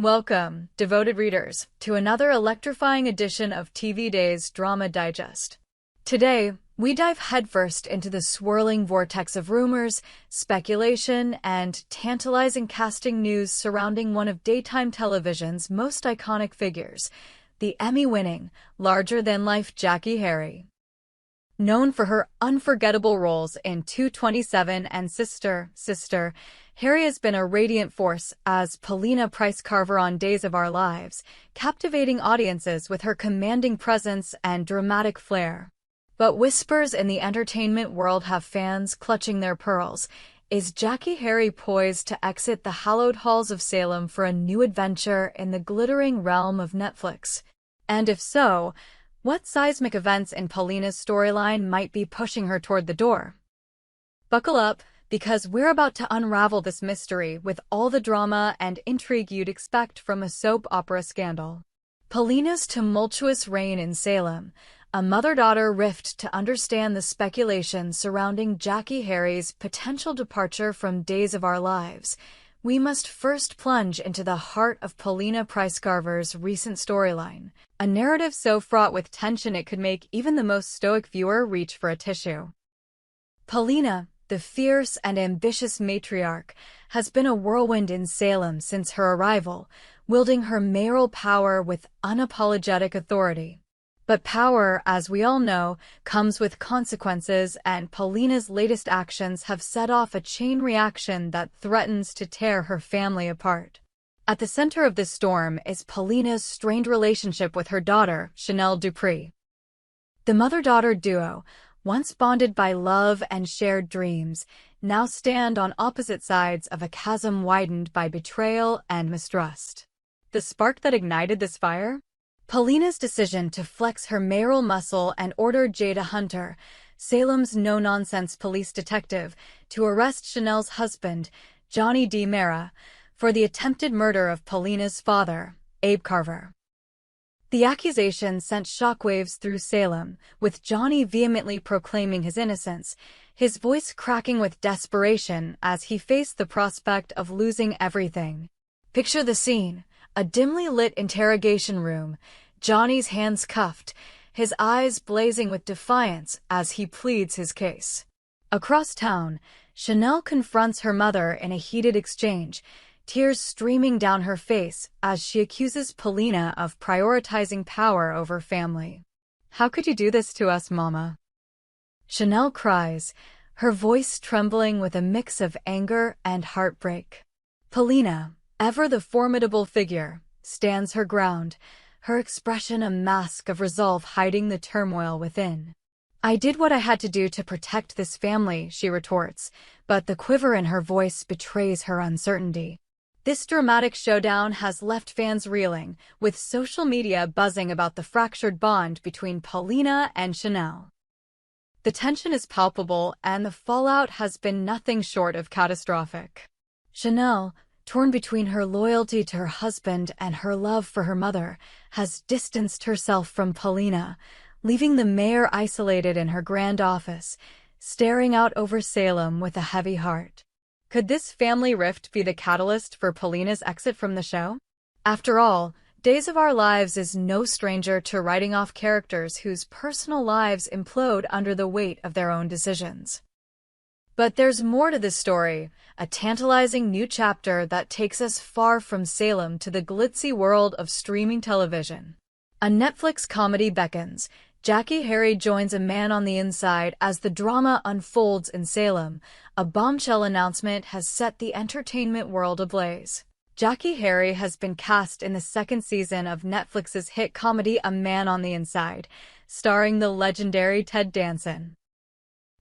Welcome, devoted readers, to another electrifying edition of TV Day's Drama Digest. Today, we dive headfirst into the swirling vortex of rumors, speculation, and tantalizing casting news surrounding one of daytime television's most iconic figures, the Emmy-winning, larger-than-life Jackée Harry. Known for her unforgettable roles in 227 and Sister, Harry has been a radiant force as Paulina Price-Carver on Days of Our Lives, captivating audiences with her commanding presence and dramatic flair. But whispers in the entertainment world have fans clutching their pearls. Is Jackée Harry poised to exit the hallowed halls of Salem for a new adventure in the glittering realm of Netflix? And if so, what seismic events in Paulina's storyline might be pushing her toward the door? Buckle up, because we're about to unravel this mystery with all the drama and intrigue you'd expect from a soap opera scandal. Paulina's tumultuous reign in Salem, a mother-daughter rift to understand the speculation surrounding Jackée Harry's potential departure from Days of Our Lives. We must first plunge into the heart of Paulina Price-Carver's recent storyline, a narrative so fraught with tension it could make even the most stoic viewer reach for a tissue. Paulina, the fierce and ambitious matriarch, has been a whirlwind in Salem since her arrival, wielding her mayoral power with unapologetic authority. But power, as we all know, comes with consequences, and Paulina's latest actions have set off a chain reaction that threatens to tear her family apart. At the center of this storm is Paulina's strained relationship with her daughter, Chanel Dupree. The mother-daughter duo, once bonded by love and shared dreams, now stand on opposite sides of a chasm widened by betrayal and mistrust. The spark that ignited this fire? Paulina's decision to flex her mayoral muscle and order Jada Hunter, Salem's no-nonsense police detective, to arrest Chanel's husband, Johnny D. Mara, for the attempted murder of Paulina's father, Abe Carver. The accusation sent shockwaves through Salem, with Johnny vehemently proclaiming his innocence, his voice cracking with desperation as he faced the prospect of losing everything. Picture the scene. A dimly lit interrogation room, Johnny's hands cuffed, his eyes blazing with defiance as he pleads his case. Across town, Chanel confronts her mother in a heated exchange, tears streaming down her face as she accuses Paulina of prioritizing power over family. "How could you do this to us, Mama?" Chanel cries, her voice trembling with a mix of anger and heartbreak. Paulina, ever the formidable figure, stands her ground, her expression a mask of resolve hiding the turmoil within. "I did what I had to do to protect this family," she retorts, but the quiver in her voice betrays her uncertainty. This dramatic showdown has left fans reeling, with social media buzzing about the fractured bond between Paulina and Chanel. The tension is palpable, and the fallout has been nothing short of catastrophic. Chanel, torn between her loyalty to her husband and her love for her mother, has distanced herself from Paulina, leaving the mayor isolated in her grand office, staring out over Salem with a heavy heart. Could this family rift be the catalyst for Paulina's exit from the show? After all, Days of Our Lives is no stranger to writing off characters whose personal lives implode under the weight of their own decisions. But there's more to this story, a tantalizing new chapter that takes us far from Salem to the glitzy world of streaming television. A Netflix comedy beckons. Jackée Harry joins a man on the inside as the drama unfolds in Salem. A bombshell announcement has set the entertainment world ablaze. Jackée Harry has been cast in the second season of Netflix's hit comedy A Man on the Inside, starring the legendary Ted Danson.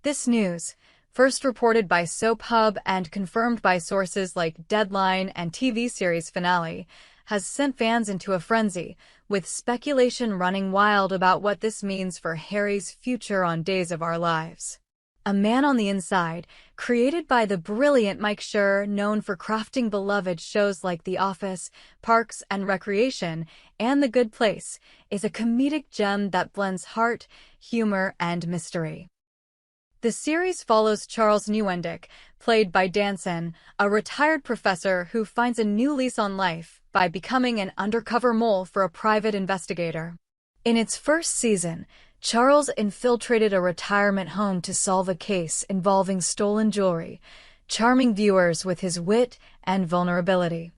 This news, first reported by Soap Hub and confirmed by sources like Deadline and TV series Finale, has sent fans into a frenzy, with speculation running wild about what this means for Harry's future on Days of Our Lives. A Man on the Inside, created by the brilliant Mike Schur, known for crafting beloved shows like The Office, Parks and Recreation, and The Good Place, is a comedic gem that blends heart, humor, and mystery. The series follows Charles Neuwendick, played by Danson, a retired professor who finds a new lease on life by becoming an undercover mole for a private investigator. In its first season, Charles infiltrated a retirement home to solve a case involving stolen jewelry, charming viewers with his wit and vulnerability.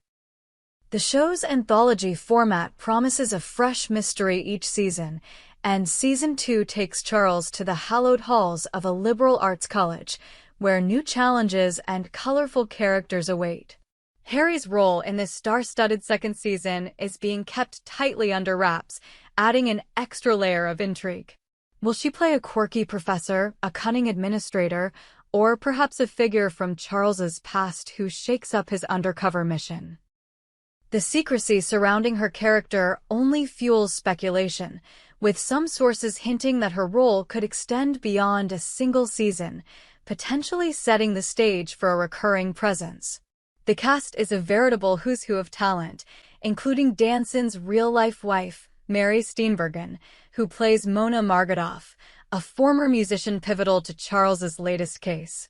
The show's anthology format promises a fresh mystery each season, and Season 2 takes Charles to the hallowed halls of a liberal arts college, where new challenges and colorful characters await. Harry's role in this star-studded second season is being kept tightly under wraps, adding an extra layer of intrigue. Will she play a quirky professor, a cunning administrator, or perhaps a figure from Charles's past who shakes up his undercover mission? The secrecy surrounding her character only fuels speculation, with some sources hinting that her role could extend beyond a single season, potentially setting the stage for a recurring presence. The cast is a veritable who's who of talent, including Danson's real-life wife, Mary Steenburgen, who plays Mona Margadoff, a former musician pivotal to Charles's latest case.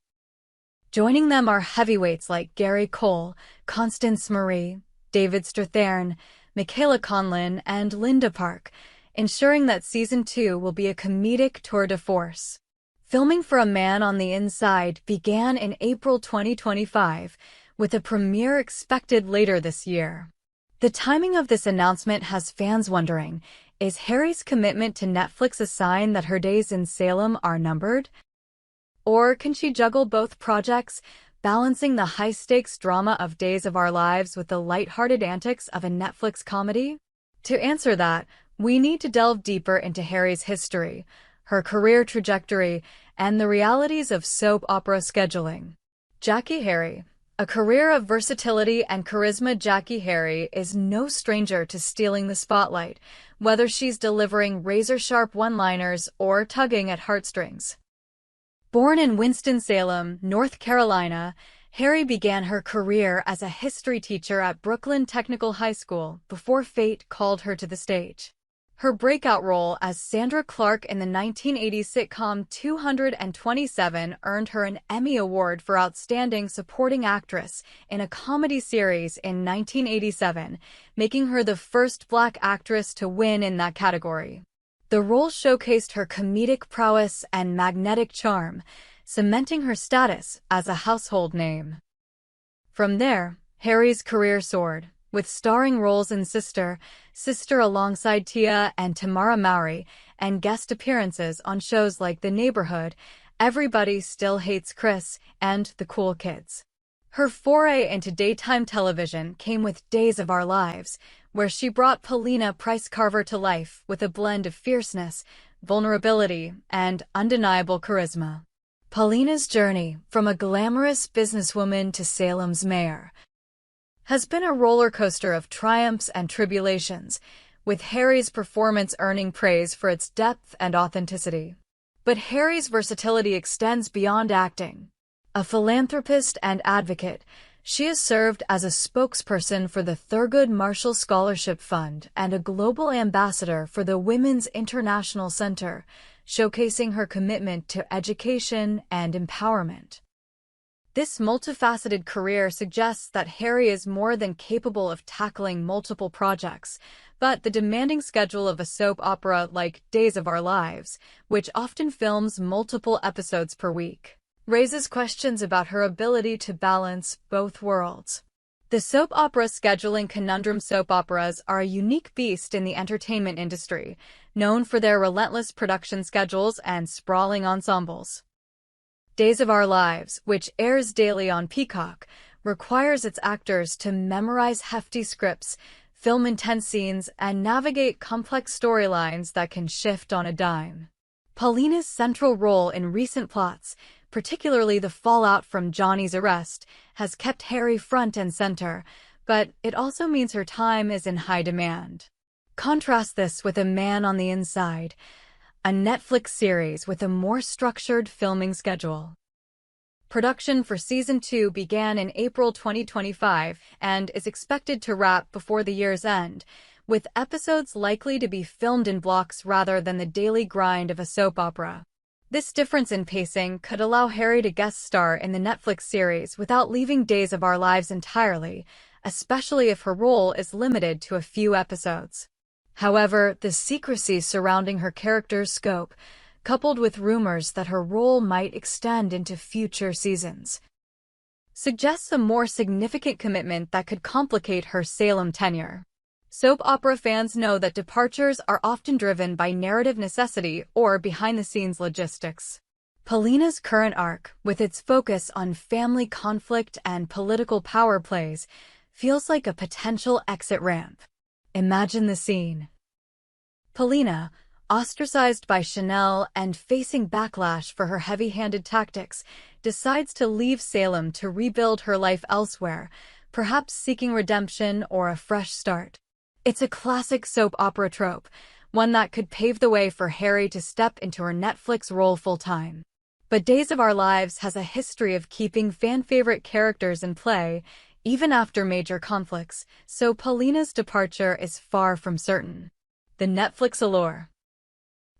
Joining them are heavyweights like Gary Cole, Constance Marie, David Strathairn, Michaela Conlin, and Linda Park, ensuring that Season 2 will be a comedic tour de force. Filming for A Man on the Inside began in April 2025, with a premiere expected later this year. The timing of this announcement has fans wondering, is Harry's commitment to Netflix a sign that her days in Salem are numbered? Or can she juggle both projects, balancing the high-stakes drama of Days of Our Lives with the lighthearted antics of a Netflix comedy? To answer that, we need to delve deeper into Harry's history, her career trajectory, and the realities of soap opera scheduling. Jackée Harry. A career of versatility and charisma, Jackée Harry is no stranger to stealing the spotlight, whether she's delivering razor-sharp one-liners or tugging at heartstrings. Born in Winston-Salem, North Carolina, Harry began her career as a history teacher at Brooklyn Technical High School before fate called her to the stage. Her breakout role as Sandra Clark in the 1980 sitcom 227 earned her an Emmy Award for Outstanding Supporting Actress in a Comedy Series in 1987, making her the first Black actress to win in that category. The role showcased her comedic prowess and magnetic charm, cementing her status as a household name. From there, Harry's career soared, with starring roles in Sister alongside Tia and Tamara Mowry, and guest appearances on shows like The Neighborhood, Everybody Still Hates Chris, and The Cool Kids. Her foray into daytime television came with Days of Our Lives, where she brought Paulina Price-Carver to life with a blend of fierceness, vulnerability, and undeniable charisma. Paulina's journey, from a glamorous businesswoman to Salem's mayor, has been a roller coaster of triumphs and tribulations, with Harry's performance earning praise for its depth and authenticity. But Harry's versatility extends beyond acting. A philanthropist and advocate, she has served as a spokesperson for the Thurgood Marshall Scholarship Fund and a global ambassador for the Women's International Center, showcasing her commitment to education and empowerment. This multifaceted career suggests that Harry is more than capable of tackling multiple projects, but the demanding schedule of a soap opera like Days of Our Lives, which often films multiple episodes per week, raises questions about her ability to balance both worlds. The soap opera scheduling conundrum. Soap operas are a unique beast in the entertainment industry, known for their relentless production schedules and sprawling ensembles. Days of Our Lives, which airs daily on Peacock, requires its actors to memorize hefty scripts, film intense scenes, and navigate complex storylines that can shift on a dime. Paulina's central role in recent plots, particularly the fallout from Johnny's arrest, has kept Harry front and center, but it also means her time is in high demand. Contrast this with A Man on the Inside, a Netflix series with a more structured filming schedule. Production for Season 2 began in April 2025 and is expected to wrap before the year's end, with episodes likely to be filmed in blocks rather than the daily grind of a soap opera. This difference in pacing could allow Harry to guest star in the Netflix series without leaving Days of Our Lives entirely, especially if her role is limited to a few episodes. However, the secrecy surrounding her character's scope, coupled with rumors that her role might extend into future seasons, suggests a more significant commitment that could complicate her Salem tenure. Soap opera fans know that departures are often driven by narrative necessity or behind-the-scenes logistics. Paulina's current arc, with its focus on family conflict and political power plays, feels like a potential exit ramp. Imagine the scene. Paulina, ostracized by Chanel and facing backlash for her heavy-handed tactics, decides to leave Salem to rebuild her life elsewhere, perhaps seeking redemption or a fresh start. It's a classic soap opera trope, one that could pave the way for Harry to step into her Netflix role full-time. But Days of Our Lives has a history of keeping fan-favorite characters in play, even after major conflicts, so Paulina's departure is far from certain. The Netflix allure.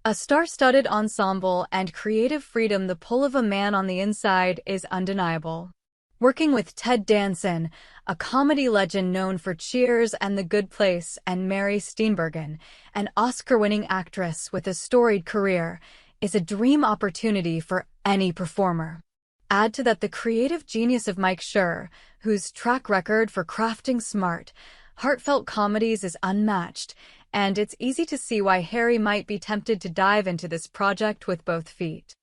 A star-studded ensemble and creative freedom, the pull of a man on the inside is undeniable. Working with Ted Danson, a comedy legend known for Cheers and The Good Place, and Mary Steenburgen, an Oscar-winning actress with a storied career, is a dream opportunity for any performer. Add to that the creative genius of Mike Schur, whose track record for crafting smart, heartfelt comedies is unmatched, and it's easy to see why Harry might be tempted to dive into this project with both feet.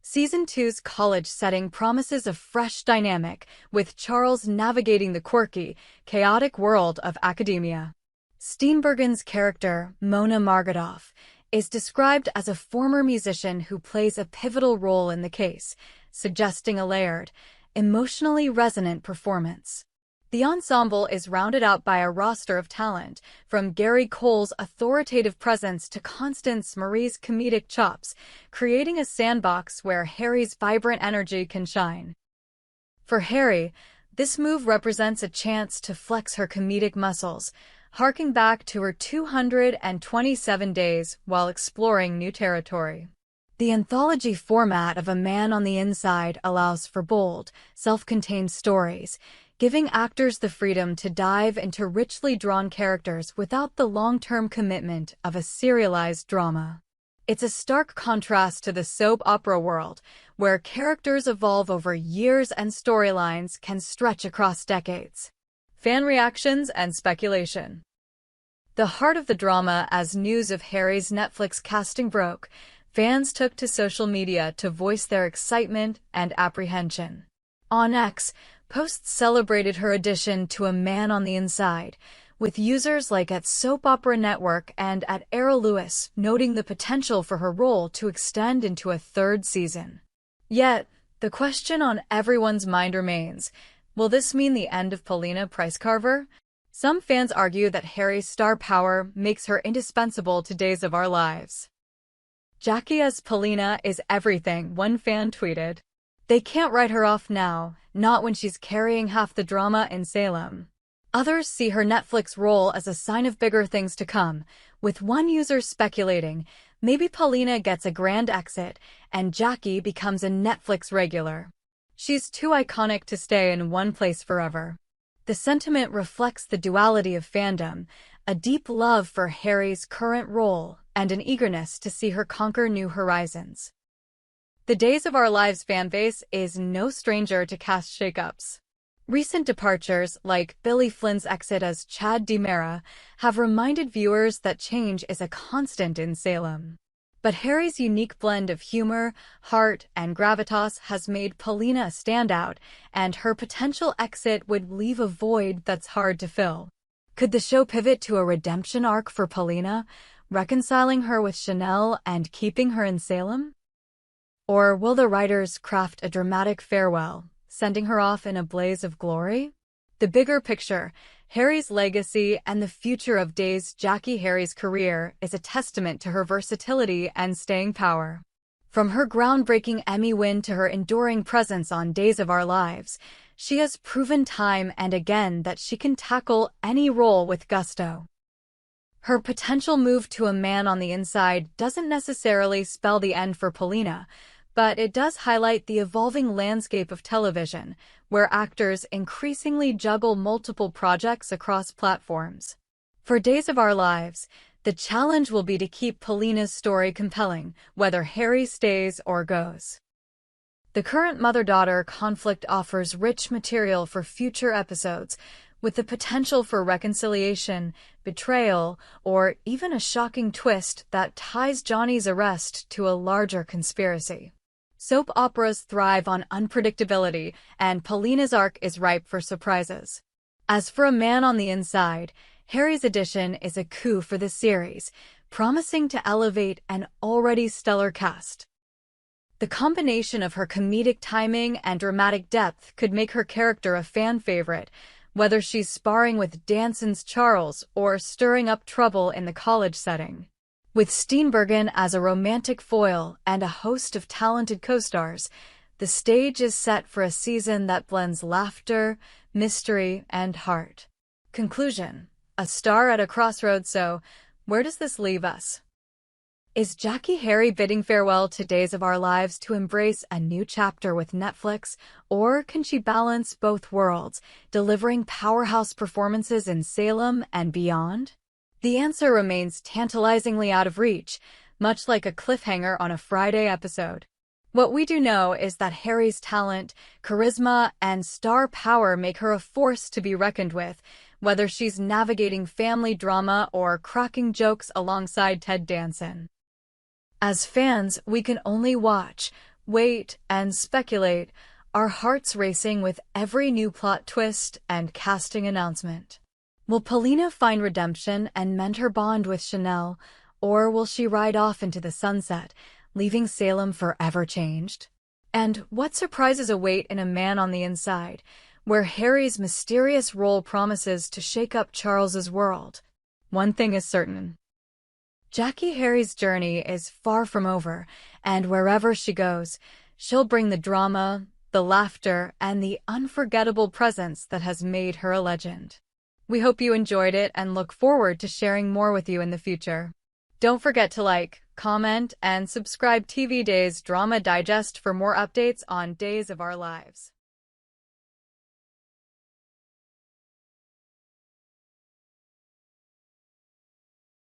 Season 2's college setting promises a fresh dynamic, with Charles navigating the quirky, chaotic world of academia. Steenburgen's character, Mona Margadoff, is described as a former musician who plays a pivotal role in the case, suggesting a layered, emotionally resonant performance. The ensemble is rounded out by a roster of talent, from Gary Cole's authoritative presence to Constance Marie's comedic chops, creating a sandbox where Harry's vibrant energy can shine. For Harry, this move represents a chance to flex her comedic muscles, harking back to her 227 days while exploring new territory. The anthology format of A Man on the Inside allows for bold, self-contained stories, giving actors the freedom to dive into richly drawn characters without the long-term commitment of a serialized drama. It's a stark contrast to the soap opera world, where characters evolve over years and storylines can stretch across decades. Fan reactions and speculation. The heart of the drama. As news of Harry's Netflix casting broke, fans took to social media to voice their excitement and apprehension. On X, posts celebrated her addition to A Man on the Inside, with users like @SoapOperaNetwork and @ArrowLewis noting the potential for her role to extend into a third season. Yet, the question on everyone's mind remains, will this mean the end of Paulina Pricecarver? Some fans argue that Harry's star power makes her indispensable to Days of Our Lives. Jackée as Paulina is everything, one fan tweeted. They can't write her off now, not when she's carrying half the drama in Salem. Others see her Netflix role as a sign of bigger things to come, with one user speculating maybe Paulina gets a grand exit and Jackée becomes a Netflix regular. She's too iconic to stay in one place forever. The sentiment reflects the duality of fandom, a deep love for Harry's current role and an eagerness to see her conquer new horizons. The Days of Our Lives fanbase is no stranger to cast shakeups. Recent departures, like Billy Flynn's exit as Chad DiMera, have reminded viewers that change is a constant in Salem. But Harry's unique blend of humor, heart, and gravitas has made Paulina a standout, and her potential exit would leave a void that's hard to fill. Could the show pivot to a redemption arc for Paulina, reconciling her with Chanel and keeping her in Salem? Or will the writers craft a dramatic farewell, sending her off in a blaze of glory? The bigger picture, Harry's legacy and the future of Jackée Harry's career is a testament to her versatility and staying power. From her groundbreaking Emmy win to her enduring presence on Days of Our Lives, she has proven time and again that she can tackle any role with gusto. Her potential move to A Man on the Inside doesn't necessarily spell the end for Paulina, but it does highlight the evolving landscape of television, where actors increasingly juggle multiple projects across platforms. For Days of Our Lives, the challenge will be to keep Paulina's story compelling, whether Harry stays or goes. The current mother-daughter conflict offers rich material for future episodes, with the potential for reconciliation, betrayal, or even a shocking twist that ties Johnny's arrest to a larger conspiracy. Soap operas thrive on unpredictability, and Paulina's arc is ripe for surprises. As for A Man on the Inside, Harry's addition is a coup for the series, promising to elevate an already stellar cast. The combination of her comedic timing and dramatic depth could make her character a fan favorite, whether she's sparring with Danson's Charles or stirring up trouble in the college setting. With Steenburgen as a romantic foil and a host of talented co-stars, the stage is set for a season that blends laughter, mystery, and heart. Conclusion: a star at a crossroads, so where does this leave us? Is Jackée Harry bidding farewell to Days of Our Lives to embrace a new chapter with Netflix, or can she balance both worlds, delivering powerhouse performances in Salem and beyond? The answer remains tantalizingly out of reach, much like a cliffhanger on a Friday episode. What we do know is that Harry's talent, charisma, and star power make her a force to be reckoned with, whether she's navigating family drama or cracking jokes alongside Ted Danson. As fans, we can only watch, wait, and speculate, our hearts racing with every new plot twist and casting announcement. Will Paulina find redemption and mend her bond with Chanel, or will she ride off into the sunset, leaving Salem forever changed? And what surprises await in A Man on the Inside, where Harry's mysterious role promises to shake up Charles's world? One thing is certain: Jackée Harry's journey is far from over, and wherever she goes, she'll bring the drama, the laughter, and the unforgettable presence that has made her a legend. We hope you enjoyed it and look forward to sharing more with you in the future. Don't forget to like, comment, and subscribe TV Days Drama Digest for more updates on Days of Our Lives.